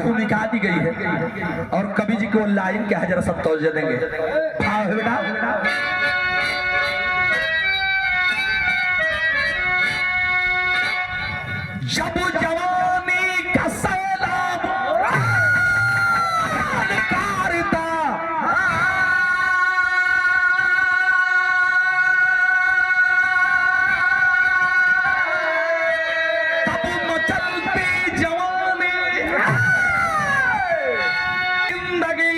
भूमिका दी गई है और कवि जी को लाइन क्या है जरा सब तवज्जो देंगे। हाँ बेटा जब जवानी का सैलाब निकारता तब मचलती जवानी जिंदगी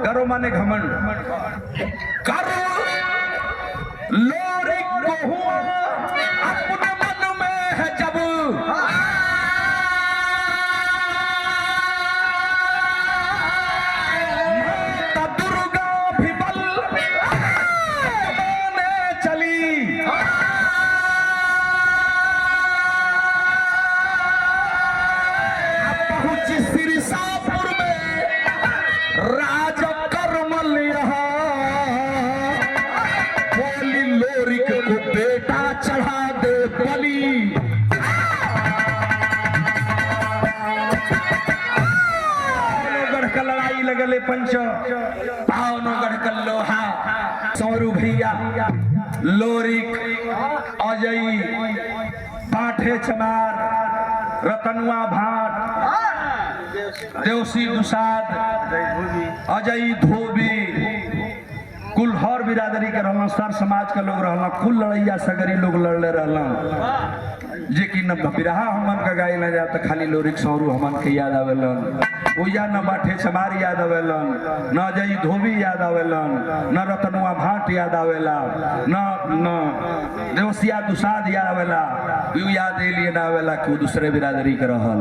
गर्व माने घमंड गर्व लोरिक को हुआ अपने मन में है जब माता दुर्गा भी बल जमाने चली पहुंची सिरसापुर में राजा लोरिक को बेटा चढ़ा दे बलि गढ़ का लड़ाई लगले पंच पावनो गढ़ का लोहा सौरू भैया लोरिक अजय पाठे चमार रतनुआ भाट देवसी दुसाद अजय धोबी कुल हर बिरादरी के रहना सर समाज का लोग रहना कुल लड़ैया सगरी लोग लड़ले रहना जे कि न बिरहा हमन का गाय न जाता खाली लोरिक सौरू हमन के याद आवेलन ओया न बाठे चमार याद आवेलन न अजय धोबी याद आवेलन न रतनुआ भाट याद आवेला न देवसिया दुसाद याद आवेला यू याद लिए ना आवेला कि दूसरे बिरादरी के रहल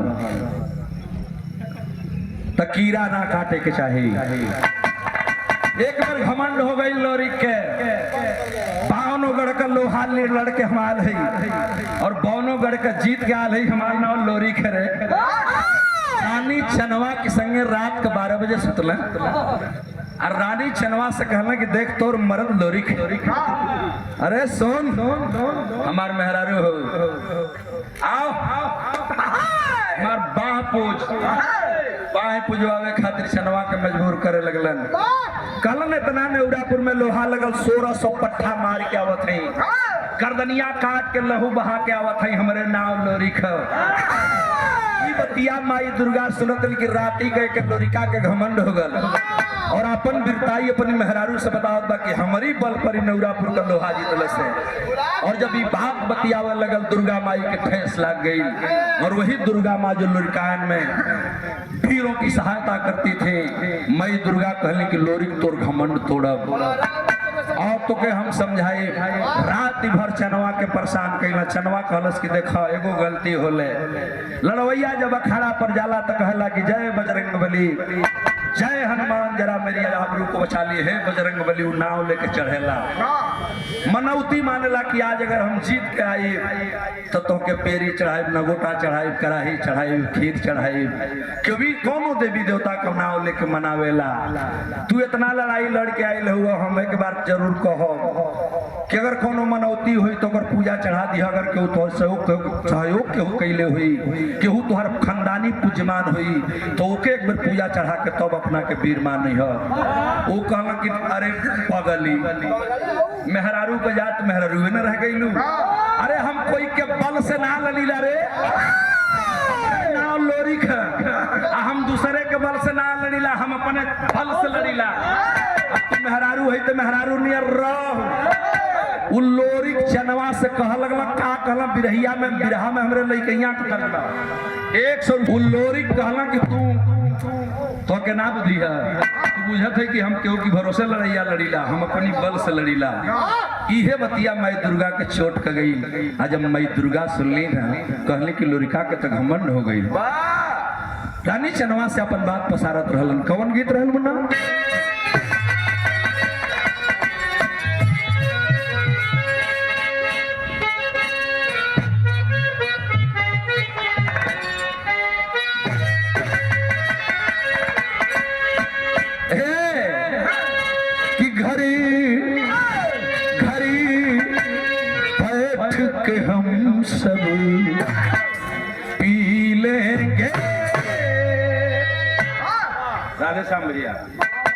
तकीरा ना काटे के चाहिए। एक बार घमंड हो गई लोरिक के बावनोगढ़ का लोहा लड़के हमार है और बावनोगढ़ का जीत के आल है हमार नाम लोरिक है रे रानी चनवा के संगे रात के 12 बजे सुतल और रानी चनवा से कहला कि देख तोर मर्द लोरिक अरे सोन हमार मेहरारू हो आओ हमार बाह पूछ बाह पुजवावे खातिर चनवा के मजबूर करे लगलन कलन इतना नेउरापुर में लोहा लगल 1600 पट्ठा मार के आवत है गर्दनिया काट के लहू बहा के आवत है हमरे नाम लोरिक बतिया माई दुर्गा सुनत की राती कह के लोरिका के घमंड हो गल और अपन बिरताई अपनी मेहरारू से बतावत बा कि हमारी बल पर नेउरापुर का लोहा जीतल से और जब ये बात बतियावे लगल दुर्गा माई के ठेस लग गई और वही दुर्गा माँ जो लुरकान में वीरों की सहायता करती थी मई दुर्गा कहली कि लोरिक तोर घमंड तोड़ब और तो के हम समझाए रात भर चनवा के परेशान कैला चनवा कहलस कि देखा एगो गलती होले लड़वैया जब अखाड़ा पर जाला तो कहला कि जय बजरंगबली जय हनुमान जरा मेरी आबरू को बचा लिए है बजरंगबली नाव लेके चढ़ेला मनौती मानेला कि आज अगर हम जीत के आई तो के पेरी चढ़ाई नगोटा चढ़ाई कड़ाही चढ़ाई खीर चढ़ाई क्योंकि कोनो देवी देवता का नाव लेके मनावेला तू इतना लड़ाई लड़ के आयल हुआ हम एक बार जरूर कहो कि अगर कोनो मनौती हुई तो अगर पूजा चढ़ा दी अगर केहू तो सहयोग केहू कैले हुई केहू तोहर खानदानी पूजमान हुई तो ओके एक बार पूजा चढ़ा के तब अपना के वीर मान है वो कहला कि अरे पगली मेहरारू के जात मेहरारू न रह गईलू अरे हम कोई के बल से ना ललीला रे नाम लोरिक हम दूसरे के बल से ना लड़ीला हम अपने फल से लड़ीला मेहरारू है तो मेहरारू नियर रह उ लोरिक चनवा से कह लगला का कहला बिरहिया में बिरहा में हमरे लइकैया के तरला 100 उ लोरिक कहला कि तू तो के ना बुद्धि है तू बुझत है कि हम केहू की भरोसे लड़ैया लड़ीला, हम अपनी बल से लड़ीला। इहे बतिया माई दुर्गा के चोट क गई। आज जब माई दुर्गा सुनली ना, कहली कि लोरिका के तो घमंड हो गई। रानी चनवा से अपन बात पसारत रहलन। कौन गीत रहल मुन्ना? कि घड़ी घड़ी बैठ के हम सब पी लेंगे। राधे श्याम भैया,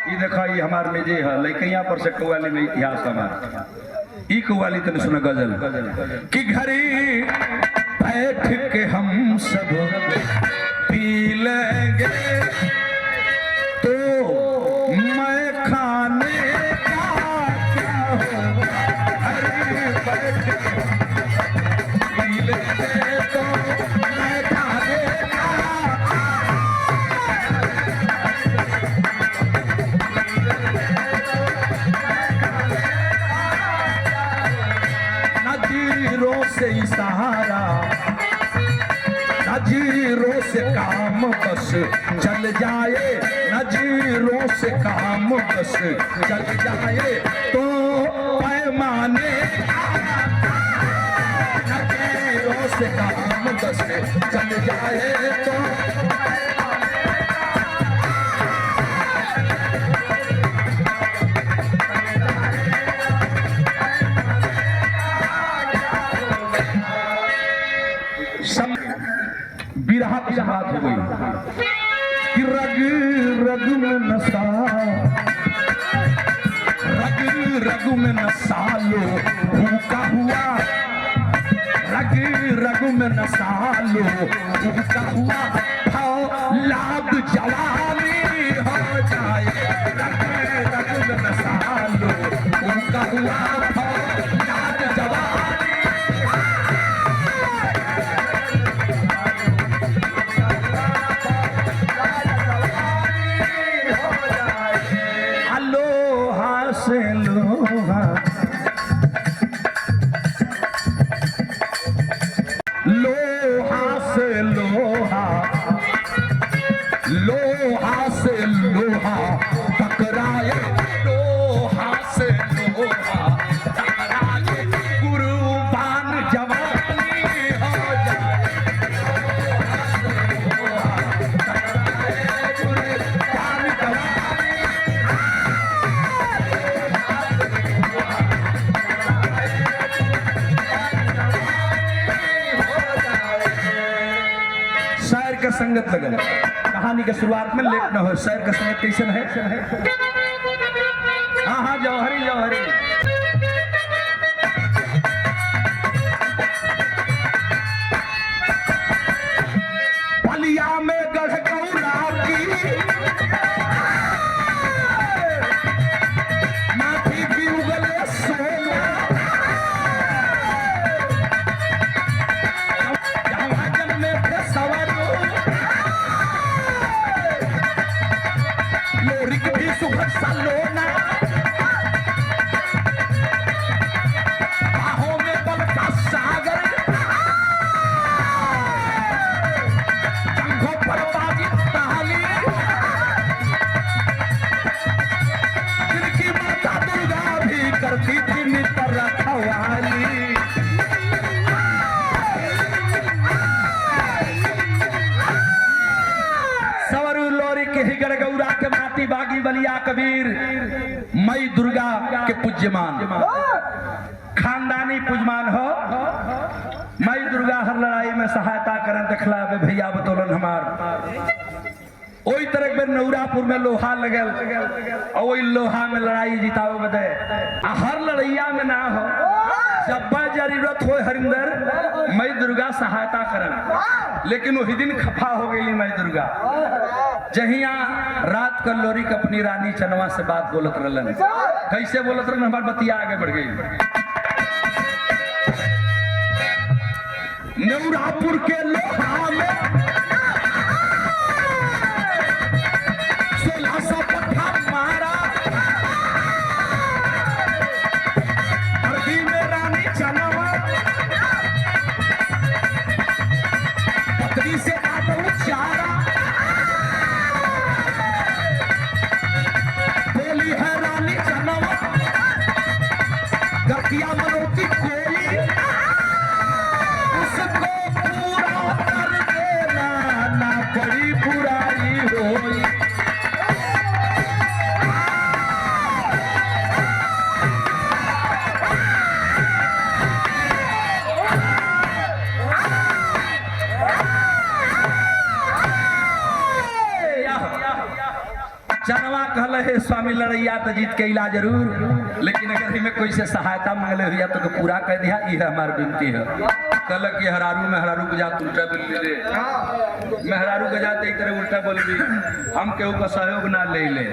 ये देखा ये हमार में जे है लड़कैया पर से कव्वाली में इतिहास हमार ई कव्वाली तने सुना गजल कि घड़ी बैठ के हम सब पी लेंगे तो मैं खाने का क्या होगा। घड़ी बैठ के पी लेंगे तो मैं खाने का नजीरों से इशारा, नजीरों से काम बस चल जाए, नजीरों से काम बस चल जाए तो पैमाने, नजीरों से काम बस चल जाए तो बिरहा की बात हो गई कि रग रग में नशा, रग रग में नशा लो भूखा हुआ, रग रग में नशा लो भूखा हुआ, लाद जवानी हो जाए, रग रग में नशा लो भूखा हुआ, लाद जवानी। से लोहा लोहा से लोहा, लोहा से लोहा टकराए, लोहा से लोहा टकराए, कुर्बान जवानी हो जाए, लोहा टकराए, कुर्बान जवानी। का संगत लगल कहानी के शुरुआत में लेट न हो। शायर का संगत कैसन है? हाँ हाँ जौहरी जौहरी बलिया में गढ़गौरा की माथी की उगले सोना, जहाँ जन्मे थे सवर लोरिक भी सुखद सलोना, बाहों में बल का सागर, जंघों पर बाजी ताली, जिनकी माता दुर्गा भी करती थी नितर रखवाली। सवरू लोरिक ही गढ़गौरा के माटी बागी बलिया कबीर मई दुर्गा के पूज्यमान खानदानी पूजमान हो। मई दुर्गा हर लड़ाई में सहायता करन देखला भैया बतौलन हमार। ओई तरह में नौरापुर में लोहा लगल और वही लोहा में लड़ाई जितावे बदे हर लड़ैया में ना हो, जब जरूरत हो हरिंदर मई दुर्गा सहायता करन। लेकिन वही दिन खफा हो गई मई दुर्गा, जहिया रात कर लोरी के अपनी रानी चनवा से बात बोलत रहलन। कैसे बोलत रहलन? हमार बतिया आगे बढ़ गई। नौरापुर के लोहा में 1600 पट्ठा में लड़ैया तो जीत के इला जरूर, लेकिन अगर हमें कोई से सहायता मांगले हुआ तो पूरा कह दिया। ये हमारी विनती है। कल कि मेहरारू के जात उल्टा बोल ले, मेहरारू के जाते एक तरह उल्टा बोल भी, हम केहू का सहयोग ना ले ले।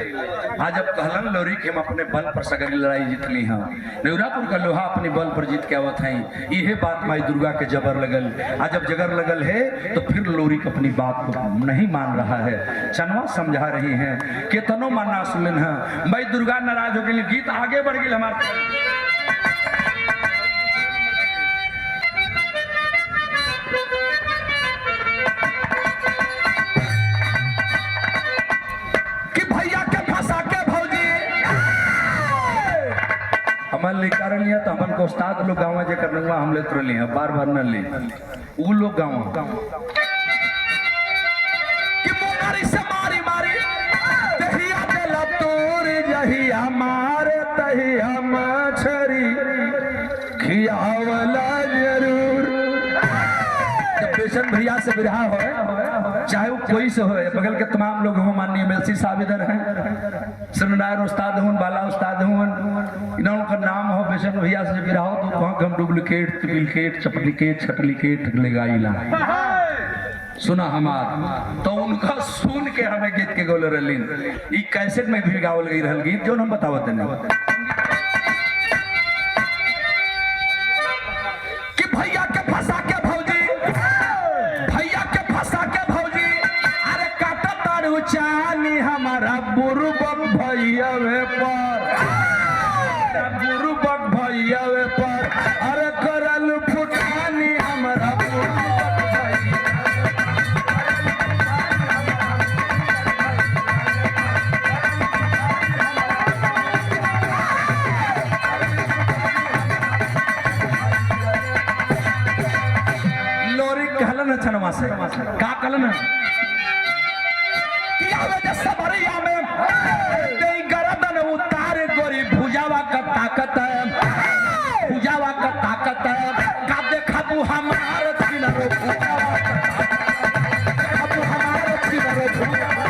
आज जब कहलन लोरी के हम अपने बल पर सगरी लड़ाई जीत ली हैं, नेवरापुर का लोहा अपने बल पर जीत के आवत हैं। यह बात माई दुर्गा के जबर लगल। आज जब जगर लगल है तो फिर लोरी को अपनी बात को नहीं मान रहा है, चनवा समझा रही है, केतनो मानना सुन है। माई दुर्गा नाराज हो गई, गीत आगे बढ़ गई हमारे। हमारे कारण लिया तो अपन को उस्ताद लोग गाँव जे करने हम ले तो लिए बार बार न ले वो लोग गाँव कि मोनारी से मारी मारी दहिया दिल तोर जहिया मारे तहिया मछरी खियावला जरूर। जब पेशन भैया से विरहा हो, चाहे वो कोई से हो, बगल के तमाम लोग हो, माननीय मेलसी साहब इधर हैं, सरनारायण उस्ताद हूँ, बाला उस्ताद हूँ, इनका नाम हो। पेशन भैया से विरहा हो तो वहाँ हम डुप्लीकेट ट्रिप्लीकेट चपलीकेट छटलीकेट लगाईला सुना हमार। तो उनका सुन के हमें गीत के गोले रलीन ई कैसेट में भी गावल गई रहल गीत जो हम बतावत नहीं कि भैया के फंसा के भौजी, भैया के फंसा के भौजी, अरे काटा तारू चानी हमारा बुरुबक भैया पर, बुरुबक भैया पर, अरे करल फुटानी हमारा छनवा से का कलन सबरिया में गरदन उतार गोरी भुजावा का ताकत, भुजावा का ताकत का देखबू हमार किनरो भुजावा का ताकत, देखबू हमार किनरो भुजावा।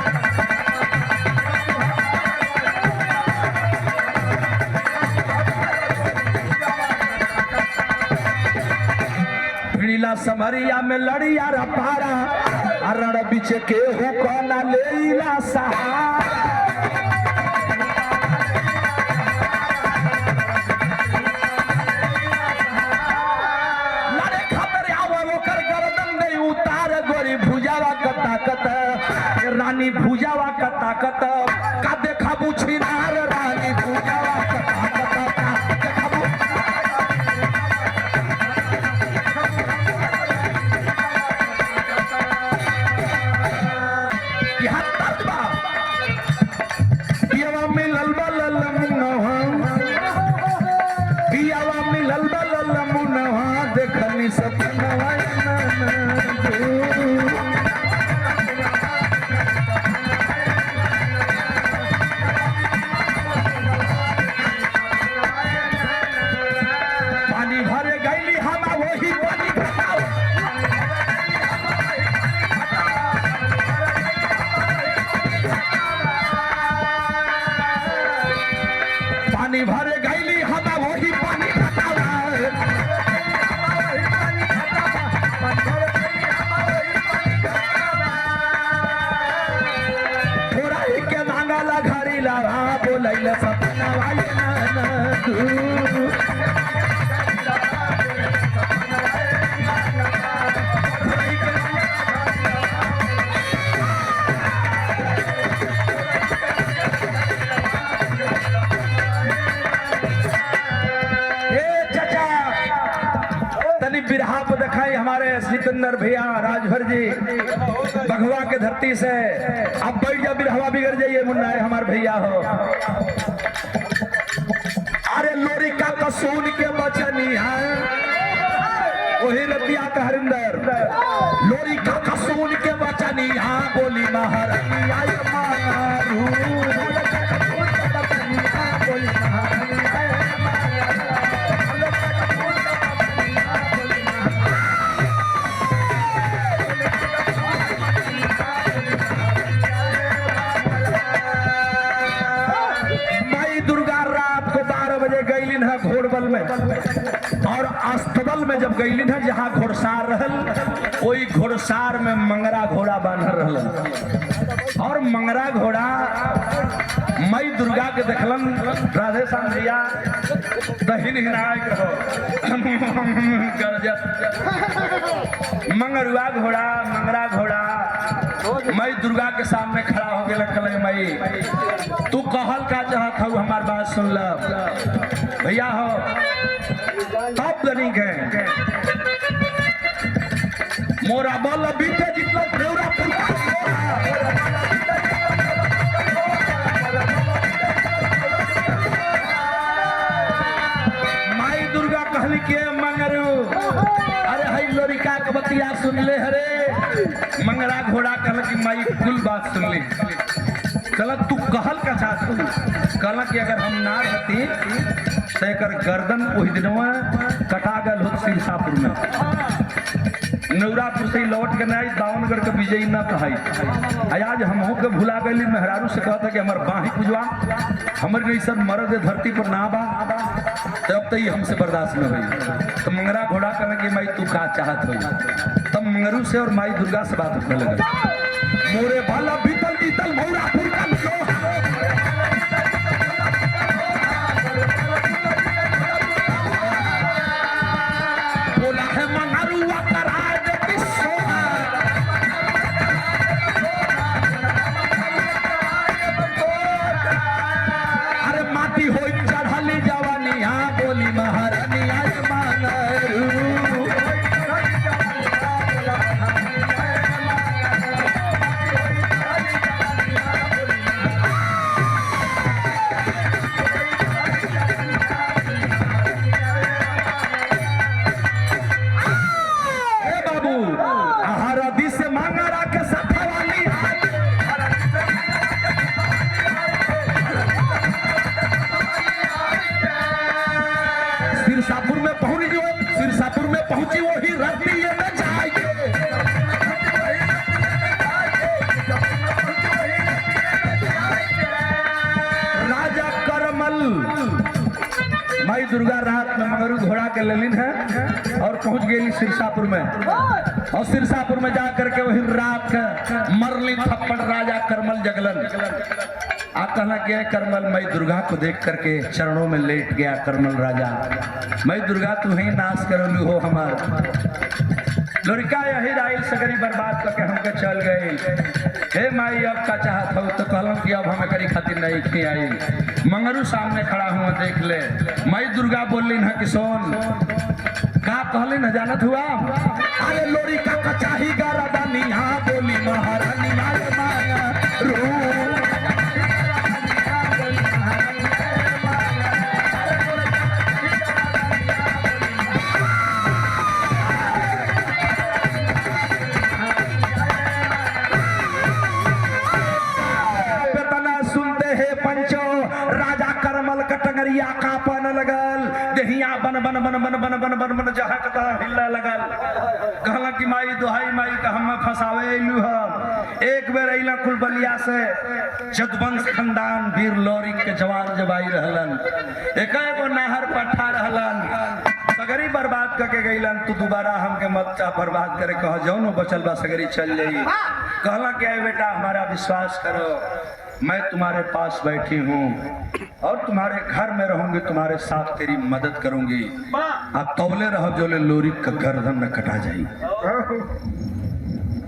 समरिया में लड़िया रपारा रण बीच के हु कोना लेला सहारा। लड़े खबर आवा ओकर गर्दन नहीं उतार गोरी भुजावा का ताकत, रानी भुजावा का ताकत का देखबू छिनार रानी भुजावा का ताकत। भरे गईली हम वही पानी थोड़ा ही के मांगला घरी लगा बोलैले सपना वाली बिरहा पर दिखाई हमारे सिकंदर भैया राजभर जी बघवा के धरती से। अब बैठ जा बिरहवा बिगड़ जाइए मुन्ना है हमारे भैया हो। अरे लोरी का कसून के बचनी है वही रतिया का हरिंदर, लोरी का कसून के बचनी है बोली महारानी आई मारू बोली महारानी अस्तबल में, और अस्तबल में जब गईलिन है जहाँ घोड़सार रहल, वही घोड़सार में मंगरा घोड़ा बांधल रहल। और मंगरा घोड़ा मई दुर्गा के देखलन, राधे श्याम भैया दहिन हिनाय कहो मंगरुआ घोड़ा, मंगरा घोड़ा मई दुर्गा के सामने खड़ा हो गया। कहले मई तू कहल का चाहत हो, हमार बात सुन ल भैया हो तब दनी के मोरा बल बीते जितना देवरा माई दुर्गा कहली के मंगरू, अरे हई लोरिका के बतिया सुन ले हरे। मंगरा घोड़ा कहल कि माई कुल बात सुन ली। कहल तू कहल का चाहत, कहल कि अगर हम ना रहती तो एक गर्दन वही दिनवा कटा गल हो सिरसापुर में, नौरापुर से लौट के नहीं दावनगढ़ के विजयी न कहाई। आज हम के भुला गई, मेहरारू से कहता कि हमार बाही पुजवा, हमारे नहीं सब मर्द धरती पर ना बा, तब तो ये हमसे बर्दाश्त न हुई। तो मंगरा घोड़ा कहना कि माई तू का चाहत हो। तब मंगरू से और माई दुर्गा से बात उठने लगा। मोरे भाला बीतल बीतल मौरापुर का बोला है मंगरुआ करा दे सोना, अरे माटी हो चढ़ली जवानी, हाँ बोली महारानी आज मंगरू। सिरसापुर में पहुंची, जो सिरसापुर में पहुंची वही रत्ती ये में जाएगी। राजा करमल माई दुर्गा रात में मंगरू घोड़ा के लेलिन है और पहुंच गई सिरसापुर में। और सिरसापुर में जाकर के वही रात मरली थप्पड़ राजा करमल जगलन। आप कहना क्या करमल, मई दुर्गा को देख करके चरणों में लेट गया करमल राजा। मई दुर्गा तू ही नाश करलू हो हमार। लड़का यही राइल सगरी बर्बाद करके हमके चल गई। हे माई अब का चाहत हो, तो कहलन कि अब हमें करी खातिर नहीं खी आई। मंगरू सामने खड़ा हुआ देख ले। मई दुर्गा बोलिन है कि सोन का कहलिन जानत हुआ, अरे लोरी का कचाही गारादानी, हाँ बोली महारानी आज मंगरू। टंगरिया कापन लगल, देहिया बन बन बन बन बन बन बन बन जहकता हिल्ला लगल। कहला कि माई दुहाई माई का हम फसावे अइलू हम। एक बेर अइला कुल बलिया से जदवंश खानदान वीर लोरी के जवान जबाई रहलन, एगो नहर पट्ठा रहलन, सगरी बर्बाद करके गईलन। तू दोबारा हमके मत चाह बर्बाद करे, कह जौनो बचल बा सगरी चल जाई। कहला कि बेटा हमारा विश्वास करो, मैं तुम्हारे पास बैठी हूँ और तुम्हारे घर में रहूंगी, तुम्हारे साथ तेरी मदद करूंगी। आप तौले रहो जोले लोरी का गर्दन न कटा जाए।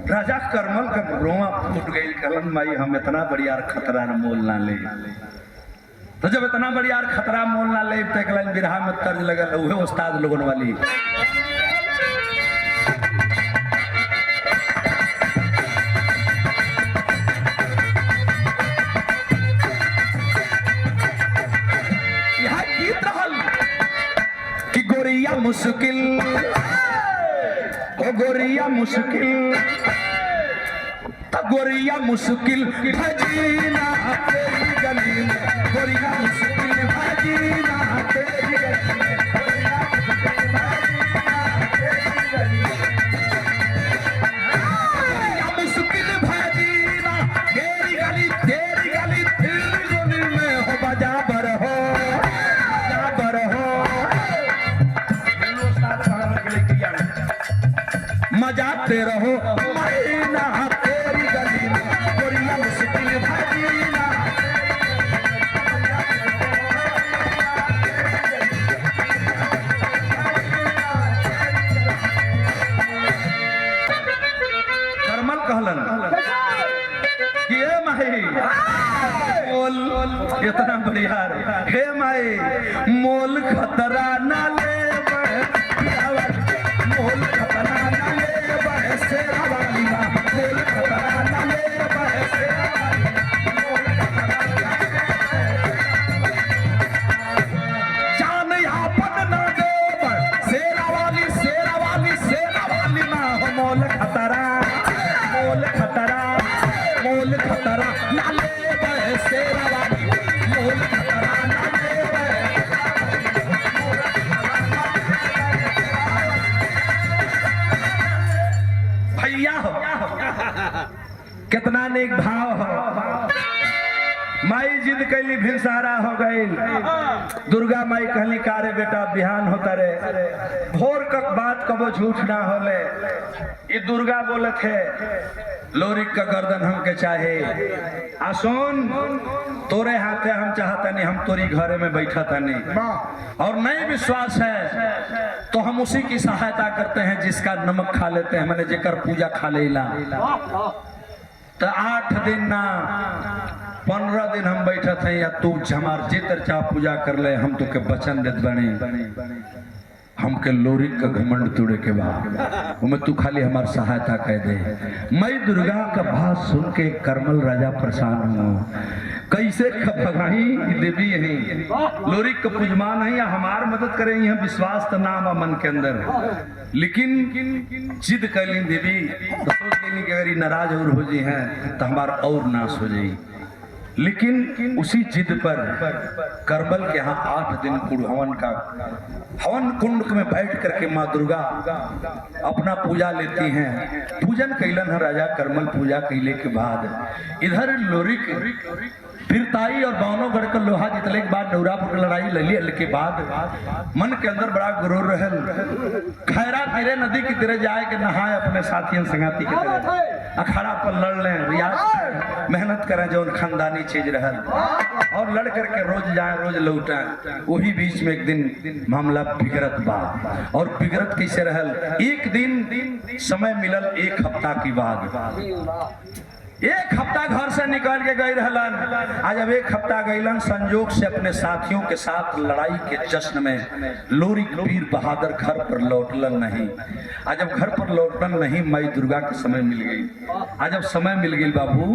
राजा करमल का रोआ फूट गई। कहलन माई हम इतना बड़ी यार खतरा न मोल ना ले। तो जब इतना बड़ी यार खतरा मोल ना ले तो कहलन बिरहा में तर्ज लगल उहे उस्ताद लोगन वाली। गोरिया मुश्किल, ओ गोरिया मुश्किल, तो गोरिया मुश्किल भजीना तेरी गली में, गोरिया मुश्किल भजीना तेरी गली में, गोरिया मुश्किल भजीना तेरी गली, तेरी गली तेरी गली में हो बजा बर हो, बजा बर हो। चलते रहो महीना तेरी गली में गोरिया मुश्किल भजीना। करमल कहलन कि ए माई मोल इतना बढ़िया हे माई मोल खतरा ना ले मोल खतरा ना ले शेरा वाली ना मोल खतरा ना ले जान यापन ना दे शेरा वाली ना हो मोल खतरा ना ले शेरा वाली मोल खतरा ना ले। भैया हो कितना नेक भाव हो। माई जिद कैली भिनसारा हो गई। दुर्गा माई कहली कारे बेटा बिहान होता रे भोर तक बात कबो झूठ ना होले। ये दुर्गा बोले थे लोरिक का गर्दन हमके चाहे आसोन तोरे हाथे हम चाहता नहीं हम तोरी घरे में बैठा था नहीं और नहीं विश्वास है तो हम उसी की सहायता करते हैं जिसका नमक खा लेते हैं मैंने जेकर पूजा खा लेला। तो 8 दिन ना 15 दिन हम बैठे थे या तू हमार जितर चाह पूजा कर ले हम तो के वचन देत बने हमके लोरी का घमंड तोड़े के बाद मैं तू खाली हमार सहायता कह दे। मैं दुर्गा का बात सुन के करमल राजा परेशान हूँ कैसे भगाई देवी यही लोरी का पूजमान है या हमार मदद करे यहाँ विश्वास तो नाम मन के अंदर लेकिन जिद कर ली देवी तो सोच लेनी कि अगर नाराज और हो जी हैं तो हमारा और नाश हो जाए। लेकिन उसी जिद पर करबल के यहाँ 8 दिन हवन का हवन कुंड में बैठ करके माँ दुर्गा अपना पूजा लेती हैं। पूजन कैलन है राजा करमल पूजा कैले के बाद इधर लोरिक फिरताई और बावनोगढ़ का लोहा जितने के बाद नौरापुर की लड़ाई लली के बाद मन के अंदर बड़ा गुरूर रहल खैरा तीरे नदी की तरह जाए के नहाए अपने साथियों संगाती की तरह अखाड़ा पर लड़ लें रियाज मेहनत करें जो खानदानी चीज रहल और लड़ करके रोज जाए रोज लौटा। वही बीच में एक दिन मामला बिगड़त बा और बिगड़त कैसे रहल एक दिन समय मिलल 1 हफ्ता की बाद 1 हफ्ता घर से निकल के गई रहलन। आज अब 1 हफ्ता गईलन संजोग से अपने साथियों के साथ लड़ाई के जश्न में लोरिक वीर बहादुर घर पर लौटलन नहीं। आज जब घर पर लौटलन नहीं माई दुर्गा के समय मिल गई। आज जब समय मिल गई बाबू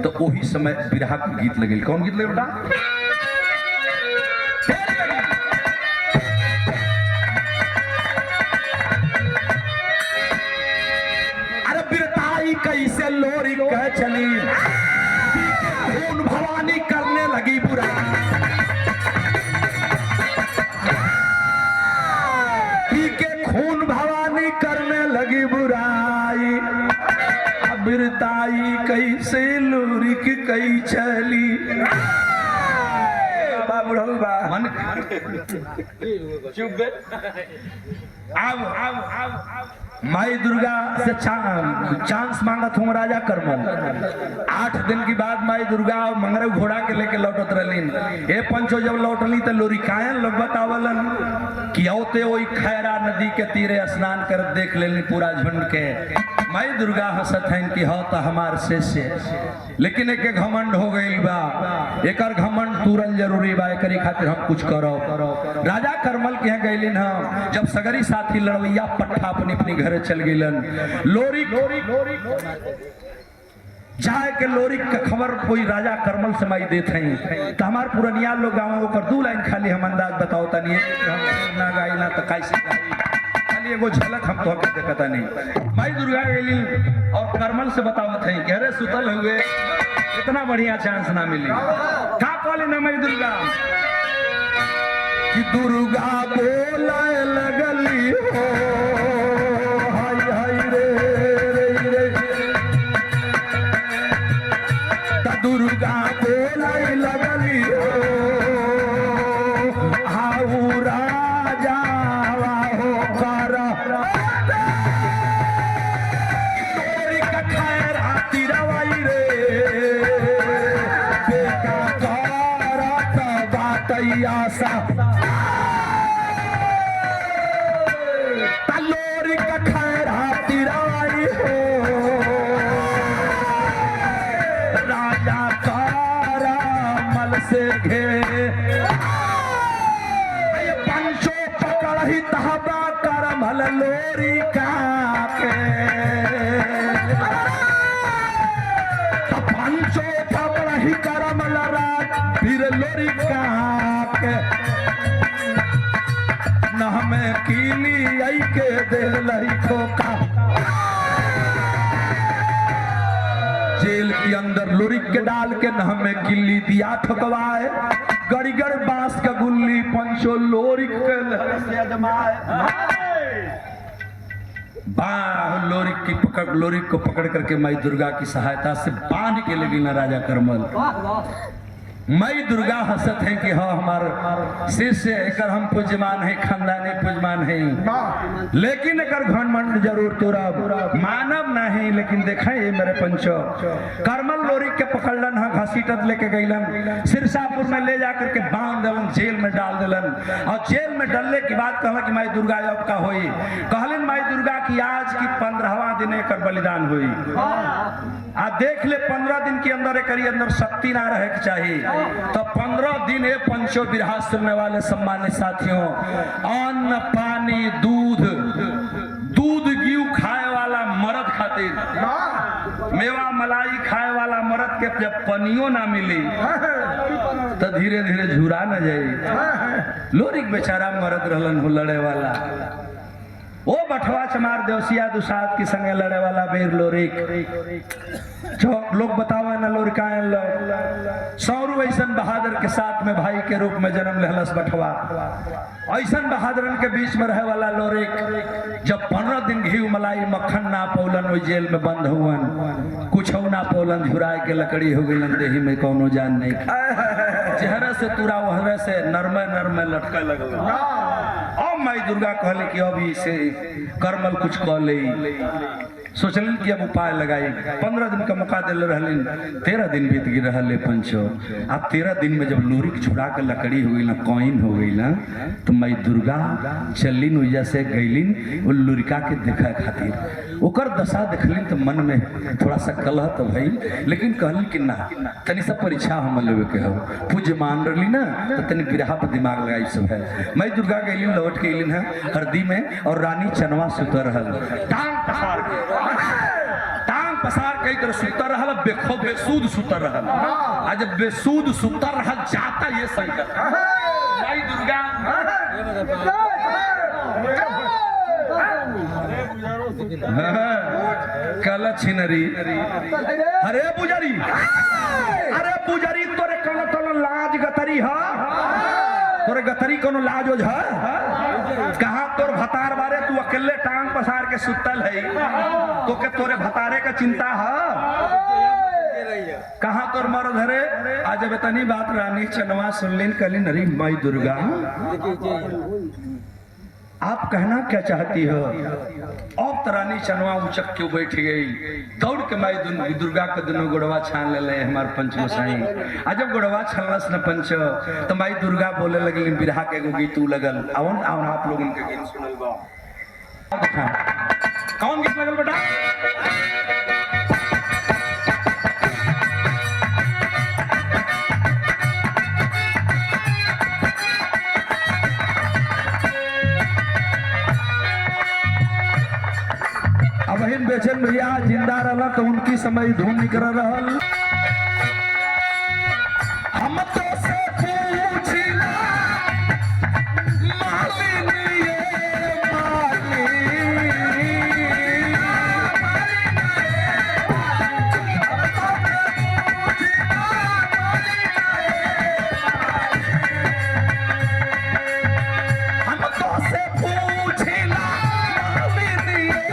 तो वही समय बिरहा के गीत लगे। कौन गीत लगे बेटा? कैसे लोरी कह चली खून भवानी करने लगी बुरा पी के खून भवानी करने लगी बुराई बिरताई कैसे लोरी की कई चली मन चुप माई दुर्गा से चांस मांगत हूँ राजा करमल। 8 दिन की बाद माई दुर्गा और मंगरू घोड़ा के लेके लौटत रहलीन। ए पंचो जब लौटली तो लोरिकायन लोग बतावलन कि औते वही खैरा नदी के तीरे स्नान कर देख लेनी पूरा झुंड के। माई दुर्गा हंसत हैं कि हो तो हमार शिष्य लेकिन एक घमंड हो गई बा एक घमंड तुरंत जरूरी बा एक खातिर हम कुछ करो। राजा करमल के यहाँ गईलिन हम जब सगरी साथी लड़वैया पट्टा अपनी अपनी घर चल गईलन। लोरी जाए के लोरी का खबर कोई राजा करमल से माई देते हैं तो हमार पुरनिया लोग गाँव पर 2 लाइन खाली हम अंदाज बताओ तनी ना गाई ना तो कैसे खाली एगो झलक हम तो देखता नहीं। माई दुर्गा गईली और करमल से बतावत है गहरे सुतल हुए इतना बढ़िया चांस ना मिली का कहली ना माई दुर्गा कि दुर्गा बोले लगली हो हाय हाय रे रे ता दुर्गा बोले लगली हो हाउ राजा हो कर भैया सा तलोरी का खैरा तिराई हो राजा कारा मल से घेरे पंचो पकड़ ही तहबा कर मल लोरी का के पंचो पकड़ ही कर मल रात फिर लोरी का के न हमें कीली आई के दे लही खोका जेल के अंदर लुरिक के डाल के न हमें किल्ली दिया ठकवाए गड़ीगड़ बांस का गुल्ली पंचो लोरिक के लहर से अजमाए बाह लोरिक को पकड़ करके माई दुर्गा की सहायता से बांध के लगी ना राजा करमल माई दुर्गा हंसत है कि हाँ हमार शिष्य एकर हम पूजमान है खानदानी पूजमान है लेकिन एकर घमंड जरूर तोरा मानव नहीं लेकिन देखा ये मेरे पंचो करमल लोरी के पकड़लन हाँ घसीटत लेके गईलन सिरसापुर में ले जाकर के बांध दिलन जेल में डाल दिलन और जेल में डालने के बाद कहला कि माई दुर्गा अब का होई कहलन माई दुर्गा की आज की 15वां दिन एकर बलिदान हुई आ देख ले 15 दिन के अंदर एकरी अंदर शक्ति ना रहे के चाहिए तो 15 दिन ये पंचो बिरहा सुनने वाले सम्मानित साथियों अन्न पानी दूध घी खाए वाला मर्द खातिर मेवा मलाई खाए वाला मर्द के जब पनियो ना मिली तो धीरे धीरे झुरा न जाये लोरिक बेचारा मर्द रहलन हो लड़े वाला वो बठवा चमार देवसिया दुसाद की संगे लड़े वाला वीर लोरिक जो लोग बतावे ना लोरिकायन लोग सौरू ऐसन बहादुर के साथ में भाई के रूप में जन्म लेहलस बठवा ऐसन बहादुरन के बीच में रहे वाला लोरिक जब 15 दिन घी मलाई मक्खन ना पौलन वही जेल में बंद हुवन कुछ ना पौलन झुराए के लकड़ी हो गई देही में कोनो जान नहीं चेहरे से तुरा वहरे से नरमे लटका लगल अब माई दुर्गा कहले कि अभी से करमल कुछ कह ले सोचलन कि अब उपाय लगाई 15 दिन का मौका दिल रहलिन 13 दिन बीत गई रहले पंचो अब 13 दिन में जब लोरिक छुड़ा के लकड़ी हो गई ना कॉइन हो गई ना तो माई दुर्गा चलिन उजा से गईलिन वो लुरिका के देखा खातिर ओकर दशा देखलिन तो मन में थोड़ा सा कलह तो भई लेकिन कहलिन कि ना तनी सब परीक्षा हम लेवे के हो पूज्य मान रही ना तो तनी बिरहा पर दिमाग लगाई सब है माई दुर्गा गईलिन लौट के अलिन है हरदी में और रानी चनवा सुतर रहल टांग पसार कई तरह सुतर रहल बेखो बेसूद सुतर रहल आज बेसूद सुतर रहल जाता ये संकट माई दुर्गा कल छिनरी अरे पुजारी तोरे कल तो लाज गतरी है तोरे गतरी कोनो लाज ओझ कहा तोर भतार बारे तू अकेले टांग पसार के सुतल है तो के तोरे भतारे का चिंता है कहा तोर मर्द हरे आज बेतनी बात रानी चनवा सुनलिन कलिन अरे माई दुर्गा आप कहना क्या चाहती हो अब तरानी चनवा उचक क्यों बैठ गई दौड़ के माई दुर्गा के दोनों गोड़वा छान ले हमार पंच गोसाई आज जब गोड़वा छलस न पंच तो माई दुर्गा बोले लगी बिरहा के एगो गीत लगल आवन आप लोगन के गीत सुनल बा कौन गीत लगल बेटा अब बेचन भैया जिंदा रहला तो उनकी समय धूम निकल रहल हम तो से पूछिला मालिनी ये हम तो से पूछिला मालिनी ये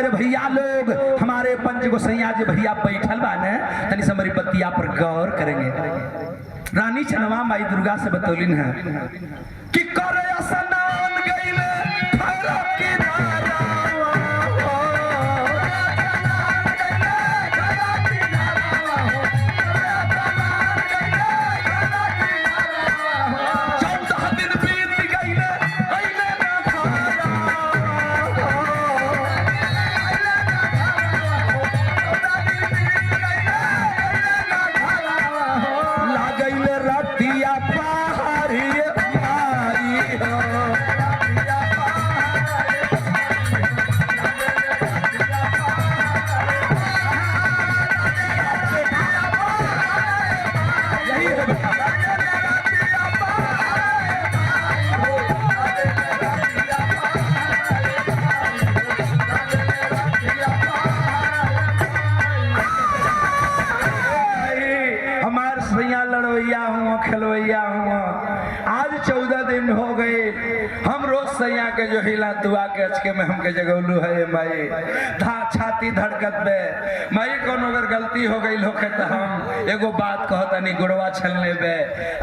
मेरे भैया लोग, हमारे पंच गोसैया जी भैया बैठल बाने, तनी से हमारी बतिया पर गौर करेंगे। रानी चनवा माई दुर्गा से बतौलिन है कि करे स्नान गइले खैरा किनारा, खिलवैया हुआ। आज 14 दिन हो गए, हम रोज सैया के जो हिला दुआ के अचके में हमके जगौलू है माई, छाती धड़कत बे माई। कौन अगर गलती हो गई होखे तो हम एगो बात कहत नहीं गुड़वा छलने बे।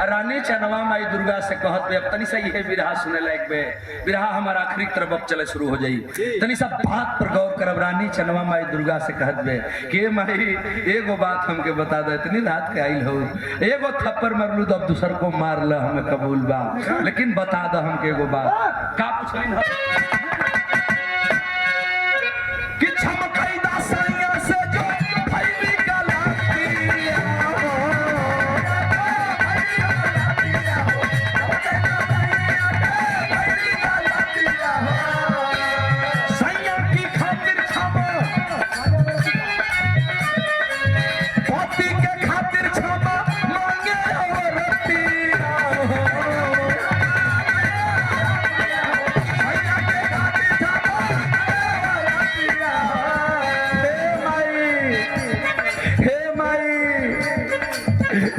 रानी चनवा माई दुर्गा से कहत बे अब तनी सही है बिरहा सुने लायक बे, बिरहा हमारा आखिरी तरफ अब चले शुरू हो जाई, तनी सब बात पर गौर करब। रानी चनवा माई दुर्गा से कहत बे कि माई एगो बात हमके बता दे, इतनी रात के आइल हो, एगो थप्पड़ मरलू तो अब दूसर को मार ल हमें कबूल बा, लेकिन बता दो हमके एगो बात। का पूछलिन कि छमकैदा सैया से जो भइली गलतिया, सैया की खातिर छम पति के खातिर छम मांगे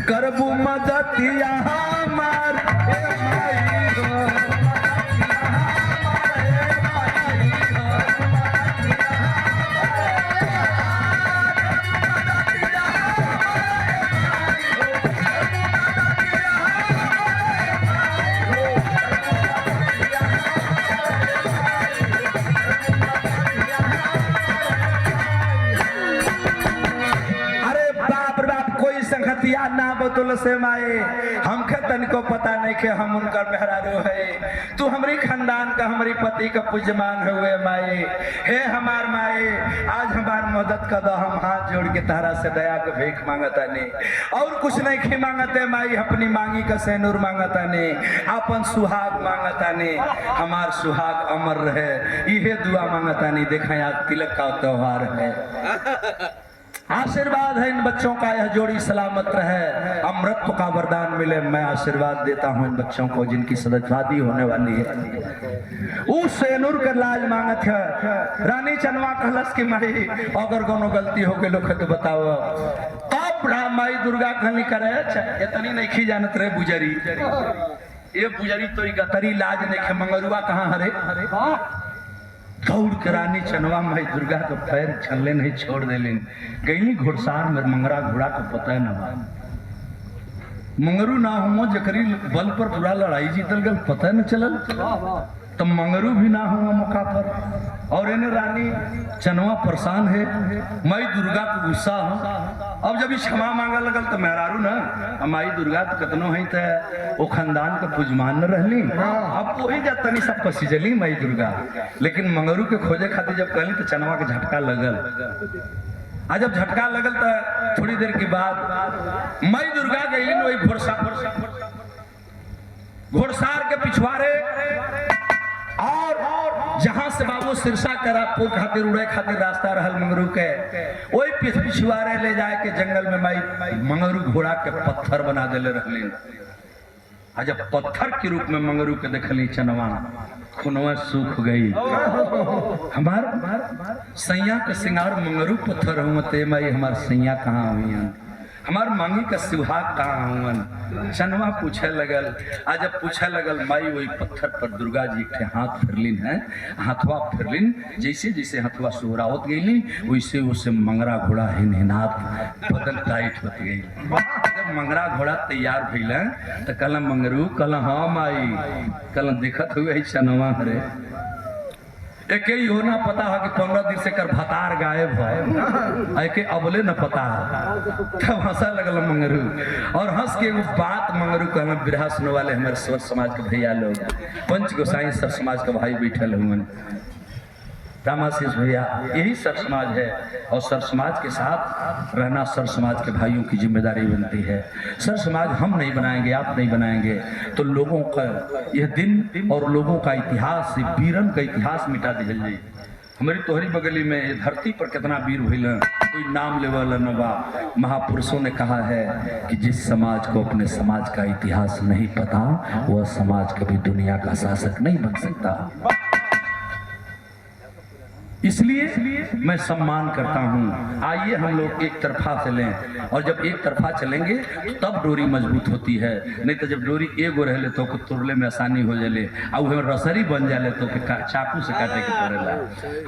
करबू मदतिया हमार संगतिया ना बतौल से माए, हमके तनिको पता नहीं के हम उनकर मेहरारू है। तू हमारी खानदान का हमारी पति का पूजमान हुए माए। हे हमार माए आज हमार मदद कर दो, हम हाथ जोड़ के तारा से दया के भीख मांगता नहीं और कुछ नहीं खी मांगते माई, अपनी मांगी का सेनूर मांगता नहीं, अपन सुहाग मांगता नहीं, हमार सुहाग अमर रहे इहे दुआ मांगता नहीं। देखा यार तिलक का त्योहार है, आशीर्वाद है इन बच्चों का, यह जोड़ी सलामत रहे, अमृत का वरदान मिले। मैं आशीर्वाद देता हूं इन बच्चों को जिनकी शादी होने वाली है। उस सेनूर कर लाज मांगत है। रानी चनवा कहलस की माई अगर कोनो गलती हो गई तो बताओ। तब माई दुर्गा कहनी करे इतनी नहीं खी जानत रहे बुजरी, ये बुजरी तोरी गतरी लाज नहीं खे, मंगरुआ कहाँ हरे दौड़ के रानी चनवा माई दुर्गा को पैर छलने नहीं छोड़ देलिन। गई घोड़सार में मंगरा घोड़ा को पता है ना, मंगरू ना हो जकरी बल पर पूरा लड़ाई जीतल गल पता न चलल, तो मंगरू भी ना हुआ मौका पर। और इन्हें रानी चनवा परेशान है, माई दुर्गा को गुस्सा हो। अब जब क्षमा मांगा लगल तो मेहरारू ना माई दुर्गा तो कतनो है तो खानदान का पुजमान न रहली। अब वही जब तनी सब पसीजली माई दुर्गा, लेकिन मंगरू के खोजे खातिर जब कहली तो चनवा के झटका लगल। आज जब झटका लगल तो थोड़ी देर के बाद माई दुर्गा गई वही घोड़सार के पिछवाड़े और जहां से बाबू सिरसा करा पुल खातिर उड़े खातिर रास्ता रहल मंगरू के, वही पिछवाड़े ले जाए के जंगल में माई मंगरू घोड़ा के पत्थर बना देले रहली। आज जब पत्थर के रूप में मंगरू के देखली चनवा, खुनवा सूख गई। हमार सैया के सिंगार मंगरू पत्थर हुए, माई हमार सैया कहाँ हुई, हमार मांगी का सुहाग कहाँ हुआ। चनवा पूछे लगल, आज जब पूछे लगल माई वही पत्थर पर दुर्गा जी के हाथ फिरलिन है, हाथवा फिरलिन, जैसे जैसे हाथवा सोहरावत गईली वैसे वैसे मंगरा घोड़ा हिनहिनात बदन टाइट होत गई। जब मंगरा घोड़ा तैयार भइल तो कल मंगरू कल हाँ माई कल देखत हुए चनवा हरे एक हो ना पता है कि 15 दिन से कर भतार गायब है के अबले न पता है। तब हंसा लगल मंगरू और हंस के वो बात मंगरू कहना बिरहा सुनने वाले हमारे स्वर समाज के भैया लोग पंच गोसाई सर समाज के भाई बैठल हुए रामाशीष भैया, यही सर समाज है और सर समाज के साथ रहना सर समाज के भाइयों की जिम्मेदारी बनती है। सर समाज हम नहीं बनाएंगे, आप नहीं बनाएंगे तो लोगों का यह दिन और लोगों का इतिहास, वीरन का इतिहास मिटा दिया जाए। हमारी तोहरी बगली में ये धरती पर कितना वीर हुई, कोई नाम लेवल नवा। महापुरुषों ने कहा है कि जिस समाज को अपने समाज का इतिहास नहीं पता वह समाज कभी दुनिया का शासक नहीं बन सकता। इसलिए मैं सम्मान करता हूँ। आइए हम लोग एक तरफा चलें और जब एक तरफा चलेंगे तब डोरी मजबूत होती है, नहीं तो जब डोरी एगो रह ले तो तोड़ले में आसानी हो जाले और रसरी बन जाले तो चाकू से काटे के पड़ेला।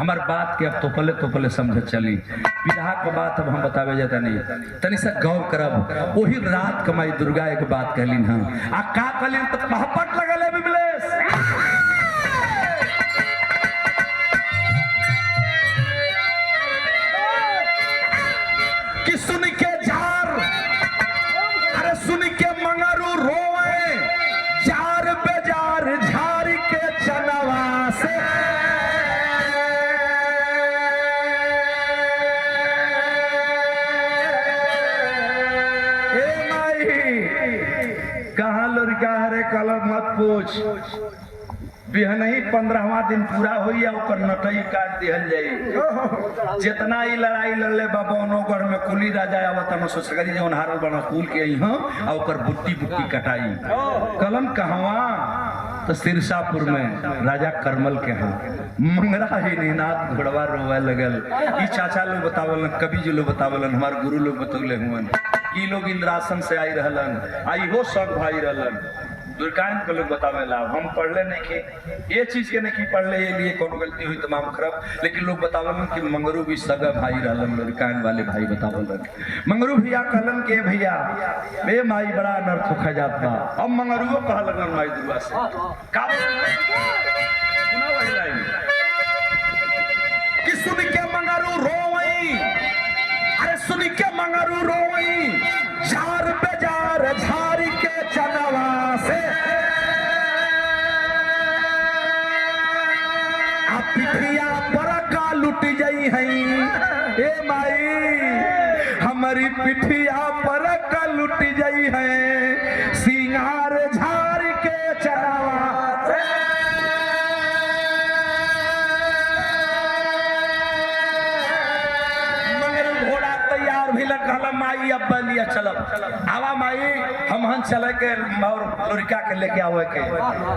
हमार बात के अब तोपले समझ चली। विवाह के बात अब हम बतावे जाता नहीं, तनी सा गौर करब। वही रात कमाई दुर्गा एक बात कहलिन हम आ का कहलिन तो पहपट लगल है बिमलेश कि सुन के जार, अरे सुन के मंगरू रोए जार बेजार झार के चनवा से। ए माई कहाँ लड़का रे कलम मत पूछ, बिहनही 15वां दिन पूरा होई ऊपर नटई काट दिहल जाई। जितना ही लड़ाई लड़ले बाबनोगढ़ में कुली राजा आवत न सोचगरी जवन हारल बना कुल के ही हां आ ओकर बुट्टी बुट्टी कटाई। कलम कहवा तो सिरसापुर में राजा करमल के हां मंगरा ही नीनाथ घोड़वा रोवे लगल। ई चाचा लोग बतावलन, कवि जी लोग बतावलन, हमार गुरु लोग बतौले हुवन ई लोग इंद्रासन से आई रहलन, आई हो सब भाई रहलन। दुर्गान को लोग बतावे ला हम पढ़ले नहीं के ये चीज के नहीं पढ़ले, ये लिए कौन गलती हुई तमाम खराब, लेकिन लोग बतावलन कि मंगरू भी सगा भाई रहलन। दुर्गान वाले भाई बतावलन मंगरू भैया कहलन के भैया बे माई बड़ा अनर्थ हो जात बा। अब मंगरुओ कह लगन माई दुर्गा से का सुना वही लाइन कि सुन के मंगरू रोवई, अरे सुन के मंगरू रोवई जार बेजार झारी के चनवा से। पिठिया पर का लुट गई है ए माई, हमारी पिठिया पर का लुट गई है सिंगार झार के चनवा से। माई अब लिया चलब आवा माई हम चले के और लड़का के लेके आवे के।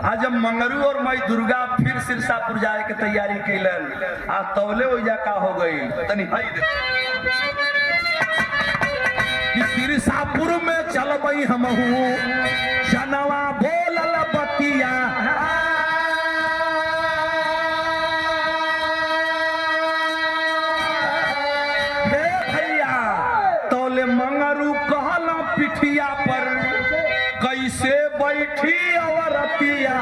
आज जब मंगरू और माई दुर्गा फिर सिरसापुर जाए के तैयारी कैलन आ तौले ओइजा का हो गई तनी भाई कि सिरसापुर में चलबई हमहू जनवा बोलल बतिया। मंगरू कहला पिठिया पर कैसे बैठी औरतिया।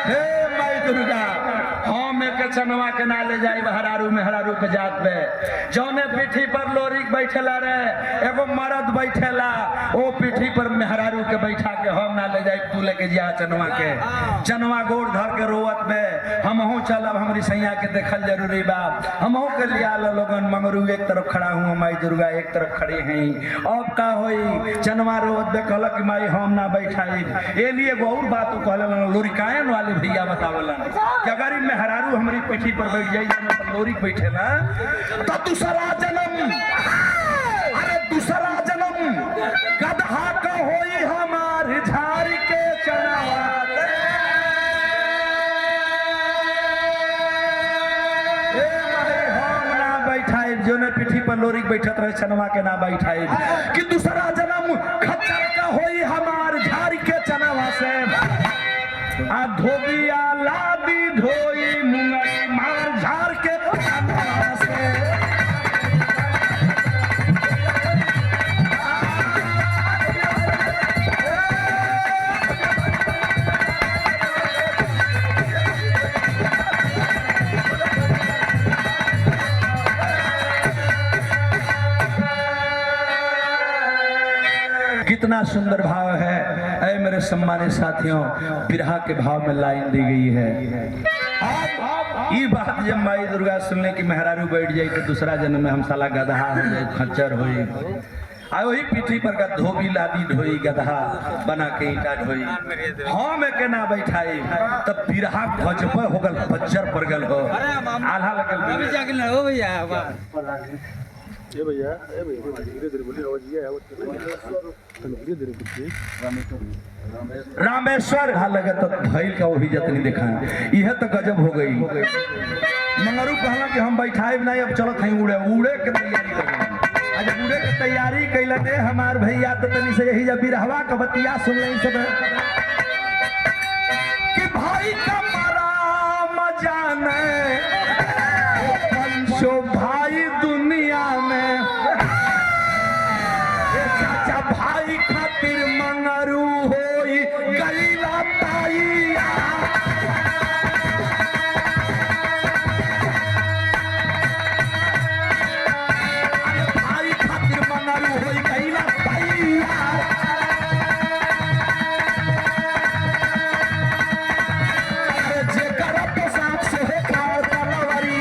हे माई दुर्गा हम एक चनवा के ना ले जाई हरारू में हरारू के जात में जौने पीठी पर लोरी बैठेला रे एगो मर्द बैठेला ओ पीठी पर मेहरारू के बैठा के हम ना ले जाई तू लेके जा चनवा के। चनवा गोड़ धर के रोवत में हमहू चलब, हमारी सैया के देखल जरूरी बा, हमहू के लिया लोगन। मंगरू एक तरफ खड़ा हूँ, माई दुर्गा एक तरफ खड़ी हैं। अब का होई चनवा रोवत में कहल कि माई हम ना बैठाई। ए लिए एगो और बात कहलन लोरिकायन वाले भैया बतावलन कि अगर मेहरारू हमारी पीठी पर बैठ जाई तो लोरी बैठेला तो दूसरा जन्म, अरे दूसरा जन्म गधा का होई हमार झार के चनवा। हम पर लोरी बैठत रहे चनवा के ना बैठाई कि दूसरा जन्म खच्चर का होई हमार झाड़ी के चनवा से आ धोबिया लादी धोई मुंगरी मार झाड़ के चनवा से। कितना सुंदर भाव है ऐ मेरे सम्मानित साथियों। बिरहा के भाव में लाइन दी गई है। ये बात जब माई दुर्गा सुनने की मेहरारू बैठ जाए तो दूसरा जन्म में हम साला गधा हो जाए खच्चर हो वही पीठी पर का धोबी लादी ढोई गधा बना के ईटा ढोई हाँ में के ना बैठाई तब बिरहा गजब हो गल बच्चर पर गल हो आल्हा लगल हो भैया रामेश्वर लगे तो भैल का वही जतनी देखा यह तो गजब हो गई। मंगरू कहला कि हम बैठाए नहीं अब चलो कहीं उड़े उड़े के तैयारी कर आज उड़े के तैयारी कैला दे हमार भैया तो तनी से यही जब बिरहवा का बतिया सुन रही सब कि भाई का मारा मजा में पंचो भाई दुनिया में चाचा भाई खातिर मंगरू होई गलीला ताईया भाई खातिर मंगरू होई गलीला ताईया जेकर पोशाक से है खाओ तलवारी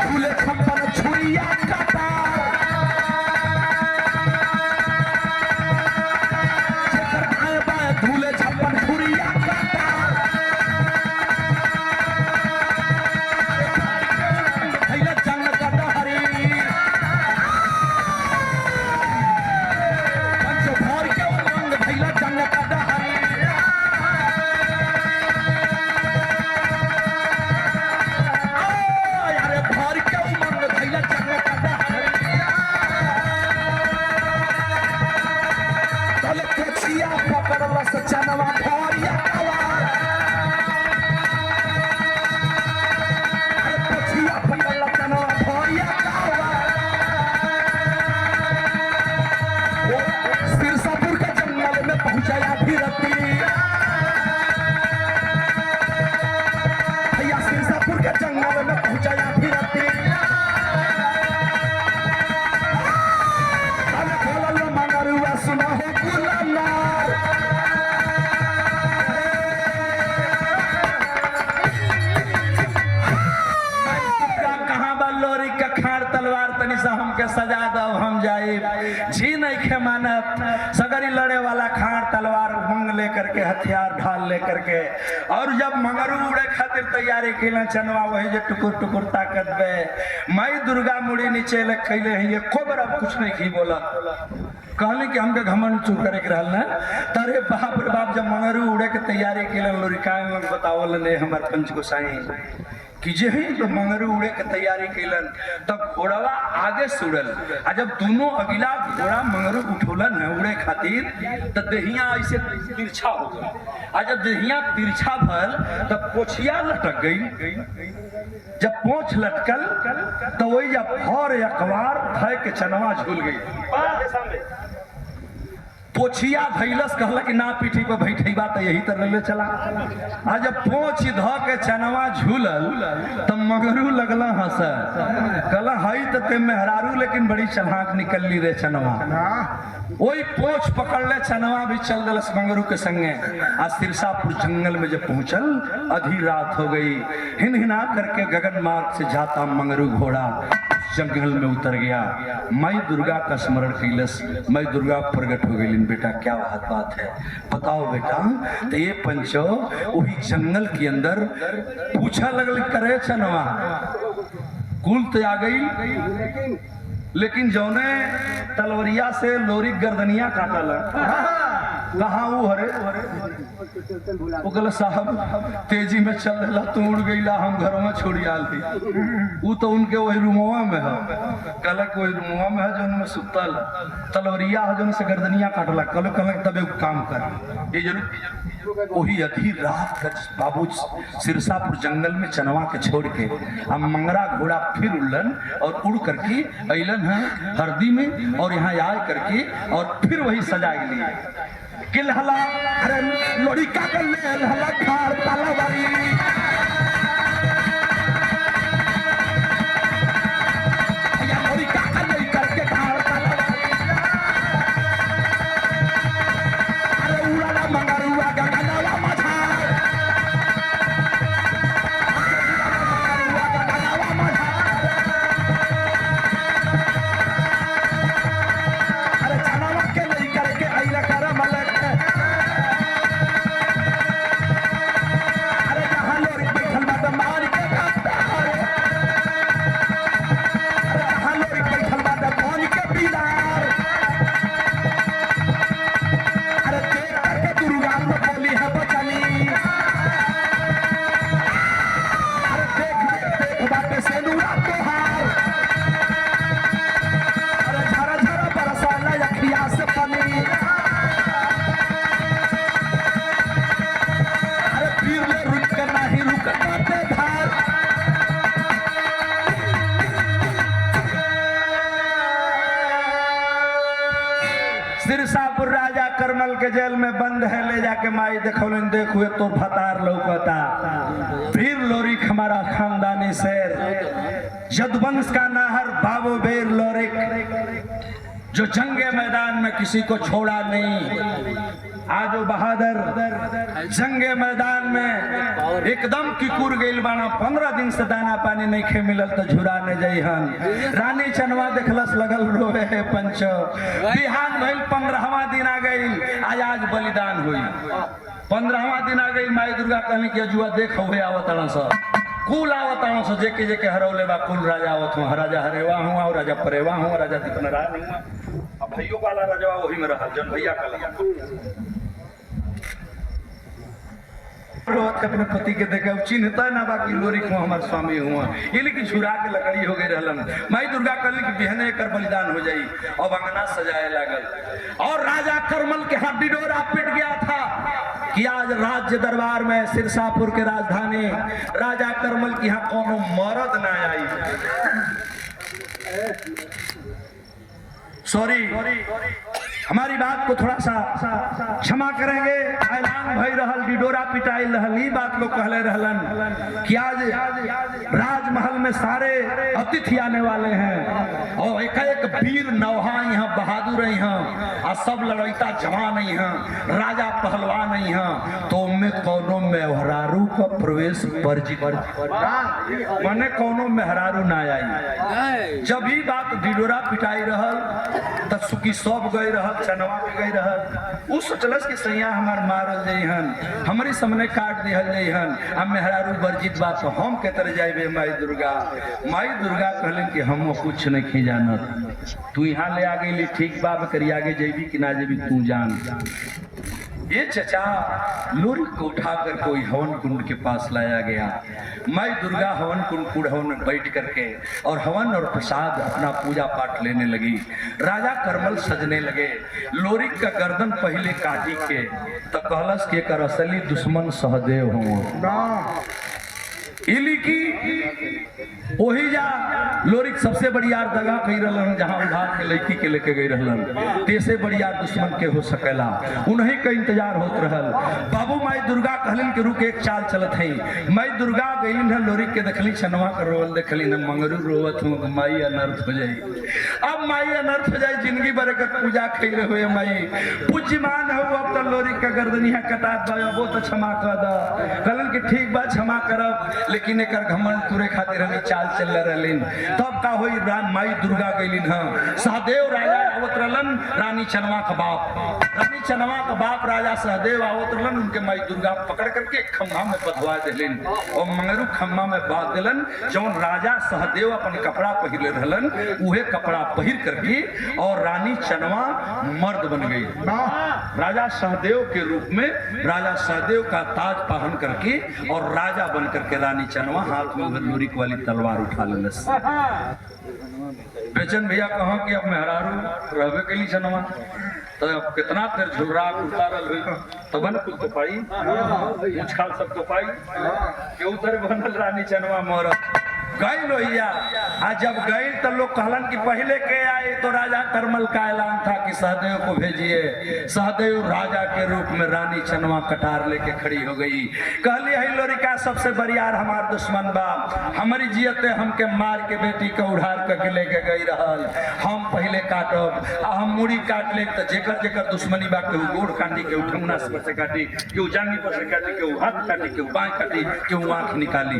फूले खप्पन छुरिया काटा जेकर आए बाए धूले छप्पन छुरिया काटा भैया जंग काटा हरी पंच भर के उमंग भैया जंग काटा हरी यारे भर के उमंग भैया जंग काटा हरी तले कुचिया पकड़ला सचनवा भरिया कवा अरे कुचिया पकड़ला चनवा भरिया कवा सिरसापुर के जंगल में पहुंचाया फिरती भैया सिरसापुर के जंगल में पहुंचाया फिरती अरे खोलल मंगरुआ सुना हो गुलाला कहाँ बा लोरी का खाड़ तलवार तनी सा हमके सजा दो हम जाए जी नहीं खे मानत सगरी लड़े वाला खाड़ तलवार मंग लेकर के हथियार ढाल लेकर के और जब मंगरू उड़े खातिर तैयारी कैला चनवा वही जे टुकुर टुकुर ताकत बे माई दुर्गा मुड़ी नीचे ले कैले है ये खोबर अब कुछ नहीं की बोला कहले कि हमके घमंड चूर करे के रहल ना तारे बाप रे बाप जब मंगरू उड़े के तैयारी कैला लोरिकान लोग बतावल ने हमर पंच गोसाई कि जे ही तो मंगरू उड़े के तैयारी कैलन तब घोड़वा आगे से उड़ल आ जब दोनों अगिला घोड़ा मंगरू उठोलन है उड़े खातिर तो देहिया ऐसे तिरछा हो गई आ जब देहिया तिरछा भल तब पोछिया लटक गई जब पोछ लटकल तो वही जब फौर अखबार धय के चनवा झूल गई पोछिया धैलस कहला कि ना पीठी पर बैठेबा तो यही तरह ले चला आ जब पोछ ध के चनवा झूलल तब मगरू लगला हंस कहला हई तो ते मेहरारू लेकिन बड़ी चलाक निकल ली रे चनवा वही पोछ पकड़ ले चनवा भी चल दलस मंगरू के संगे आ सिरसापुर जंगल में जब पहुंचल आधी रात हो गई हिन हिना करके गगन मार्ग से जाता मंगरू घोड़ा जंगल में उतर गया माई दुर्गा का स्मरण कैलस माई दुर्गा प्रकट हो गई बेटा क्या बात है बताओ बेटा तो ये पंचो वही जंगल के अंदर पूछा लगल करे चनवा कुल तो आ गई लेकिन जौने तलवरिया से लोरी गर्दनिया काटल कहाँ वो हरे वो कहला साहब तेजी में चल रहा तू उड़ गईला हम घरों में छोड़ी आल थी वो तो उनके वही रूमवा में है कहला कोई रूमवा में है जो उनमें सुतल तलवरिया है जो से गर्दनिया काटला कल तब एक काम कर ये जरूर वही अधी रात बाबू सिरसापुर जंगल में चनवा के छोड़ के हम मंगरा घोड़ा फिर उड़लन और उड़ करके अलन है हरदी में और यहाँ आए करके और फिर वही सजा लिए किलहला अरे लोड़ी का कर ले हला खार तालावारी या लोड़ी का कर ले करके खार तालावारी अरे उड़ाला मंगरुआ गगनवा मछा अरे चनावा के ले करके आइला कर मलक सिरसापुर राजा करमल के जेल में बंद है ले जाके माई देखौलन देखुए तो भतार लौकता फिर लोरिक हमारा खानदानी शेर यदुवंश का नाहर बाबू बेर लोरिक जो जंगे मैदान में किसी को छोड़ा नहीं आज वो बहादुर जंगे मैदान में एकदम किकुर गइल बाना 15 दिन से दाना पानी नहीं खे मिलल तो झुराने जइहन रानी चनवा देखलस लगल रोवे है पंचो बिहान भइल 15वां दिन आ गइल आज बलिदान हुई 15वां दिन आ गइल माई दुर्गा कहनी कि अजुआ देख हुए आवतन स कुल आवतन स जेके जेके हरौले बा कुल राजा आवत हूं राजा हरेवा हूं और राजा परेवा हूं राजा दीपनरा नहीं अब भैयो वाला राजा वही में रहा जन भैया का अपने पति के देखे चिन्हता ना बाकी लोरी को हमारे स्वामी हुआ ये लेकिन झुरा के लकड़ी हो गई रहलन माई दुर्गा कहली कि बिहने कर बलिदान हो जाई और अंगना सजाए लागल और राजा करमल के हाथ डिडोरा पिट गया था कि आज राज्य दरबार में सिरसापुर के राजधानी राजा करमल की यहाँ कोनो मर्द ना आई सॉरी हमारी बात को थोड़ा सा क्षमा करेंगे ऐलान भई रहल डिडोरा पिटाई रहल ई बात लोग कहले रहलन कि आज राजमहल में सारे अतिथि आने वाले हैं और एक वीर नौहा यहाँ बहादुर यहाँ और सब लड़ैता जवान यहाँ राजा पहलवान यहाँ तो उनमें कोनो मेहरारू का प्रवेश वर्जित मने कोनो मेहरारू ना आई जब ही बात डिडोरा पिटाई रहल तब सुखी सब गए रहल चनवा पे गई रहल उस सोचलस कि सैया हमार मारल जइहन हमारी सामने काट दिहल जइहन अब मेहरारू वर्जित बात तो हम के तरह जाइबे माई दुर्गा कहलन कि हम कुछ नहीं जानत तू यहाँ ले आ गई ठीक बात करी आगे जेबी कि ना जेबी तू जान ये चचा लोरी को उठाकर कोई हवन कुंड के पास लाया गया माई दुर्गा हवन कुंड में बैठ करके और हवन और प्रसाद अपना पूजा पाठ लेने लगी राजा करमल सजने लगे लोरी का गर्दन पहले काटी के तो कहलस के कर असली दुश्मन सहदेव हो इली की वही जा लोरिक सबसे बड़ी यार दगा कही रहलन जहां उधार के लड़की के लेके गई रहलन तेसे बड़ी यार दुश्मन के हो सकेला उन्हीं का इंतजार होत रहल बाबू माई दुर्गा कहलिन के रुक एक चाल चलत है माई दुर्गा गईलिन न लोरिक के देखली छनवा कर रोवल देखली न मंगरू रोवत हूं माई अनर्थ हो जाई अब माई अनर्थ हो जाई जिंदगी भर के पूजा कइले हुए माई पूज्यमान हो अब तो लोरिक का गर्दनिया कटा दयो वो तो क्षमा कर द कहलन कि ठीक बा क्षमा करब लेकिन एकर घमंड तुरे खातिर हमें चाल हाल चल रहलिन। तब का होई माई दुर्गा गईलिन। हाँ सहदेव राजा आवत रहलन, रानी चनवा का बाप, रानी चनवा का बाप राजा सहदेव आवत रहलन, उनके माई दुर्गा पकड़ करके खम्भा में बधवा दिलिन और मंगरू खम्भा में बांध दिलन। जौन राजा सहदेव अपन कपड़ा पहिरले रहलन उहे कपड़ा पहिर करके और रानी चनवा मर्द बन गई। राजा सहदेव के रूप में राजा सहदेव का ताज पहन करके और राजा बन करके रानी चनवा हाथ में लोरिक वाली तलवार उठा लेलस। बेचन भैया कहा कि अब मेहरारू रहबे के लिए चनवा तो अब कितना देर झुलरा उठा रहा तबन कुछ तो पाई मुझखाल सब तो पाई के उधर बनल रानी चनवा मोर गई लोहिया। आज जब गई तो लोग कहलन कि पहले के आए तो राजा करमल का ऐलान था कि सहदेव को भेजिए। सहदेव राजा के रूप में रानी चनवा कटार लेके खड़ी हो गई। कहली है लोरिका सबसे बरियार हमार दुश्मन बा, हमारी जियते हमके मार के बेटी को उड़ार करके लेके गई रहल। हम पहले काटब हम मुड़ी काट ले तो जेकर जेकर दुश्मनी बा केहू गोड़ काटी, केहू ठेंगना से काटी, केहू जांगी पर से काटी, केहू हाथ काटी, केहू बाँह काटी, केहू आँख निकाली।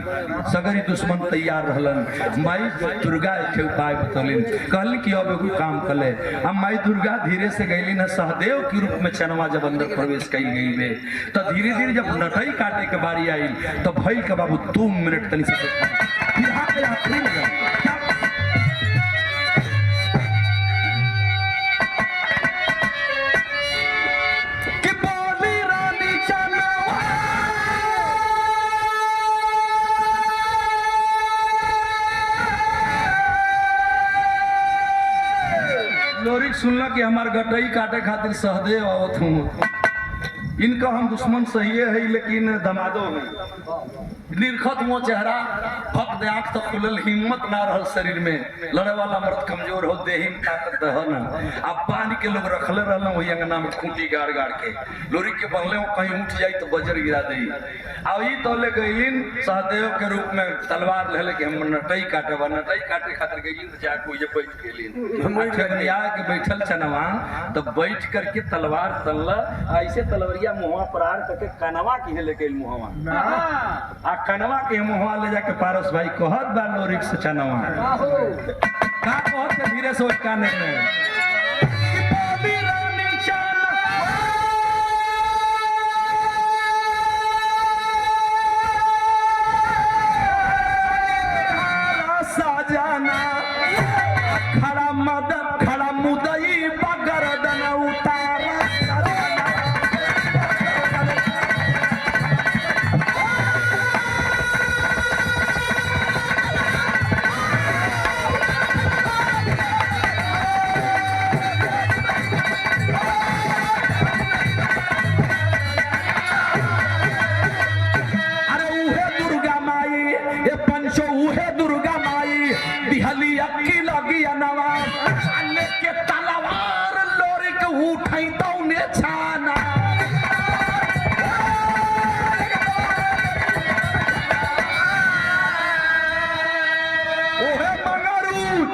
सगरी दुश्मन तैयार रहलन। माई दुर्गा एक उपाय बतौलिन, कहली कि अब एगो काम कले। अब माई दुर्गा धीरे से गईली न सहदेव के रूप में चनवा जब अंदर प्रवेश कई गई में तो धीरे धीरे जब नटई काटे के बारी आई तो भइल के बाबू 2 मिनट तनी से लोरिक सुनला कि हमार गटई काटे खातिर सहदेव आवत हूँ। इनका हम दुश्मन सही है लेकिन दमादो है। निरखत वो चेहरा फक्त आंख तक खुलल, हिम्मत ना रहल शरीर में, लड़े वाला मर्द कमजोर हो, देही में ताकत है ना। अब पानी के लोग रखले रहना वही अंगना में खूंटी गाड़ गाड़ के लोरी के बंगले में कहीं उठ जाई तो बजर गिरा दे। अब ई तो ले गईलिन सहदेव के रूप में तलवार ले के हम नटई काटे खातिर गईलिन तो जाके ये बैठ गेलिन। ठगनिया के बैठल चनवा तो बैठ करके तलवार तल्ला ऐसे तलवरिया मुहवा पर आड़ करके कनवा की लेके मुहवा आ कनवा के मुहवा ले जाके पारस भाई कहत बा लोरिक से चनवा का कहत के धीरे से काने में साजाना खड़ा मदद खड़ा मुदई बगरदन उतारा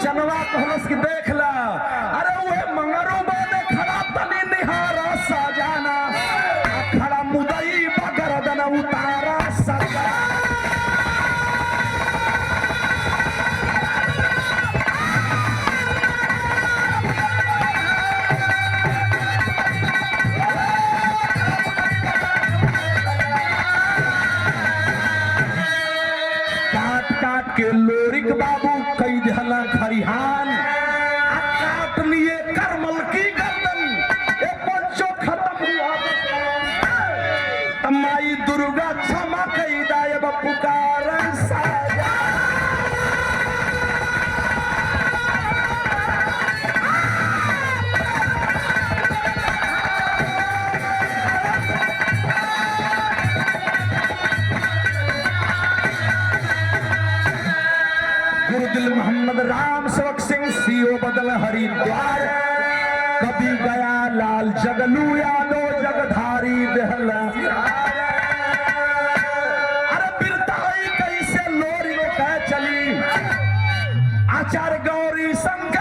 चनवा कहलस कि देख ला, अरे वह मंगरू बाने खड़ा तनी निहारा साजाना खड़ा मुदई बगरदन उतारा सजा। काट काट के लोरिक बाबू कई दहला खरिहान काट लिए करमल की गर्दन ये बच्चों खत्म हुआ। माई दुर्गा क्षमा कई दायब पुकार साजा। गुरुदिल मोहम्मद राम सेवक सिंह सीओ बदल हरिद्वार कभी गया लाल जगलू यादव जगधारी दहल। अरे बिरताई कैसे लोरी कह चली आचार्य गौरी शंकर